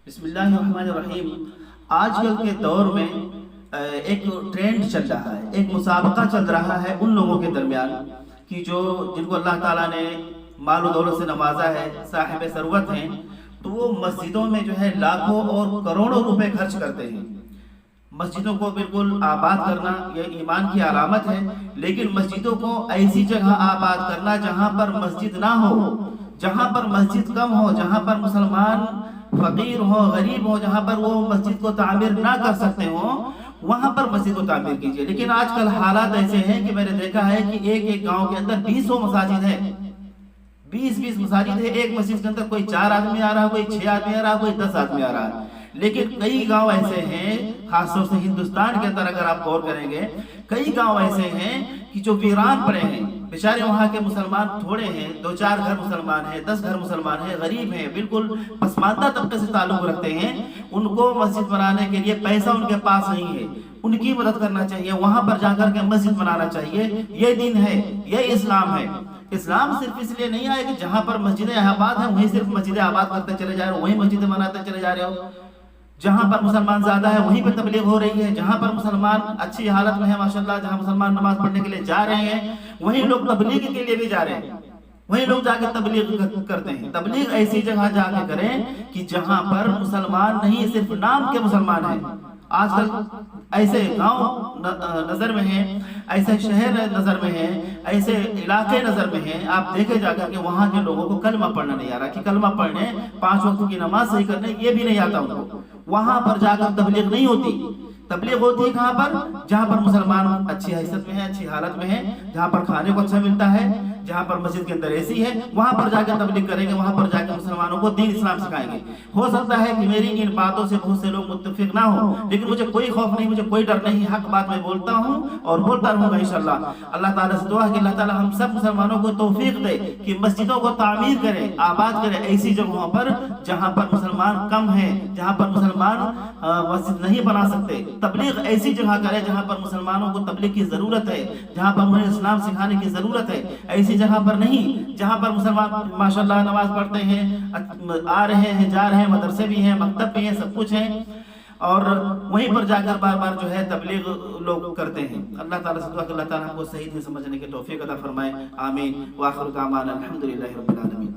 بسم اللہ الرحمن الرحیم۔ آج کل کے دور میں ایک ٹرینڈ چل رہا ہے، ایک مسابقہ چل رہا ہے ان لوگوں کے درمیان کہ جن کو اللہ تعالیٰ نے مال و دولت سے نوازا ہے، صاحب ثروت ہیں، تو وہ مسجدوں میں جو ہے لاکھوں اور کروڑوں روپے خرچ کرتے ہیں۔ مسجدوں کو بالکل آباد کرنا یہ ایمان کی علامت ہے، لیکن مسجدوں کو ایسی جگہ آباد کرنا جہاں پر مسجد نہ ہو، جہاں پر مسجد کم ہو، جہاں پر مسلمان فقیر ہو، غریب ہو، جہاں پر وہ مسجد کو تعمیر نہ کر سکتے ہوں، وہاں پر مسجد کو تعمیر کیجئے۔ لیکن آج کل حالات ایسے ہیں کہ میں نے دیکھا ہے کہ ایک گاؤں کے اندر 20 مساجد ہیں، 20 مساجد ہے۔ ایک مسجد کے اندر کوئی 4 آدمی آ رہا، کوئی 6 آدمی آ رہا، کوئی 10 آدمی آ رہا ہے۔ لیکن کئی گاؤں ایسے ہیں، خاص طور سے ہندوستان کے اندر اگر آپ غور کریں گے، کئی گاؤں ایسے ہیں کہ جو ویران پڑے ہیں، بیچارے وہاں کے مسلمان تھوڑے ہیں، 2-4 گھر مسلمان ہیں، 10 گھر مسلمان ہیں، غریب ہیں، بالکل پسماندہ طبقے سے تعلق رکھتے ہیں۔ ان کو مسجد بنانے کے لیے پیسہ ان کے پاس نہیں ہے، ان کی مدد کرنا چاہیے، وہاں پر جا کر کے مسجد بنانا چاہیے۔ یہ دین ہے، یہ اسلام ہے۔ اسلام صرف اس لیے نہیں آئے کہ جہاں پر مسجدیں آباد ہیں وہیں صرف مسجدیں آباد کرتے چلے جا رہے ہو، وہیں مسجدیں بناتے چلے جا رہے ہو۔ جہاں پر مسلمان زیادہ ہے وہیں پہ تبلیغ ہو رہی ہے، جہاں پر مسلمان اچھی حالت میں ہے ماشاءاللہ، جہاں مسلمان نماز پڑھنے کے لیے جا رہے ہیں وہیں لوگ تبلیغ کے لیے بھی جا رہے ہیں، وہیں لوگ جا کے تبلیغ کرتے ہیں۔ تبلیغ ایسی جگہ جا کے کریں کہ جہاں پر مسلمان نہیں، صرف نام کے مسلمان ہیں۔ آج کل ایسے گاؤں نظر میں ہیں، ایسے شہر نظر میں ہیں، ایسے علاقے نظر میں ہیں، آپ دیکھے جا کر کہ وہاں کے لوگوں کو کلمہ پڑھنا نہیں آ رہا، کہ کلمہ پڑھنے، 5 وقت کی نماز صحیح کرنے یہ بھی نہیں آتا ان کو۔ وہاں پر جا کر تبلیغ نہیں ہوتی۔ تبلیغ ہوتی ہے کہاں پر؟ جہاں پر مسلمان اچھی حیثیت میں ہے، اچھی حالت میں ہے، جہاں پر کھانے کو اچھا ملتا ہے، جہاں پر مسجد کے اندر ایسی ہے، وہاں پر جا کے تبلیغ کریں گے، وہاں پر جا کے مسلمانوں کو دین اسلام سکھائیں گے۔ ہو سکتا ہے کہ میری ان باتوں سے بہت سے لوگ متفق نہ ہوں، لیکن مجھے کوئی خوف نہیں، مجھے کوئی ڈر نہیں، حق بات میں بولتا ہوں اور بولتا رہوں گا انشاءاللہ۔ اللہ تعالیٰ سے دعا ہے کہ اللہ تعالیٰ ہم سب مسلمانوں کو توفیق دے کہ مسجدوں کو تعمیر کریں، آباد کریں ایسی جگہوں پر جہاں پر مسلمان کم ہیں، جہاں پر مسلمان مسجد نہیں بنا سکتے۔ تبلیغ ایسی جگہ کریں جہاں پر مسلمانوں کو تبلیغ کی ضرورت ہے، جہاں پر انہیں اسلام سکھانے کی ضرورت ہے، ایسی جگہ پر نہیں جہاں پر مسلمان ماشاءاللہ نماز پڑھتے ہیں، آ رہے ہیں، جا رہے ہیں، مدرسے بھی ہیں، مکتب بھی ہیں، سب کچھ ہیں، اور وہیں پر جا کر بار بار جو ہے تبلیغ لوگ کرتے ہیں۔ اللہ تعالیٰ سے دعا کہ اللہ تعالیٰ ہم کو صحیح دین سمجھنے کی توفیق عطا فرمائے، آمین۔ وآخر دعوانا الحمدللہ رب العالمین۔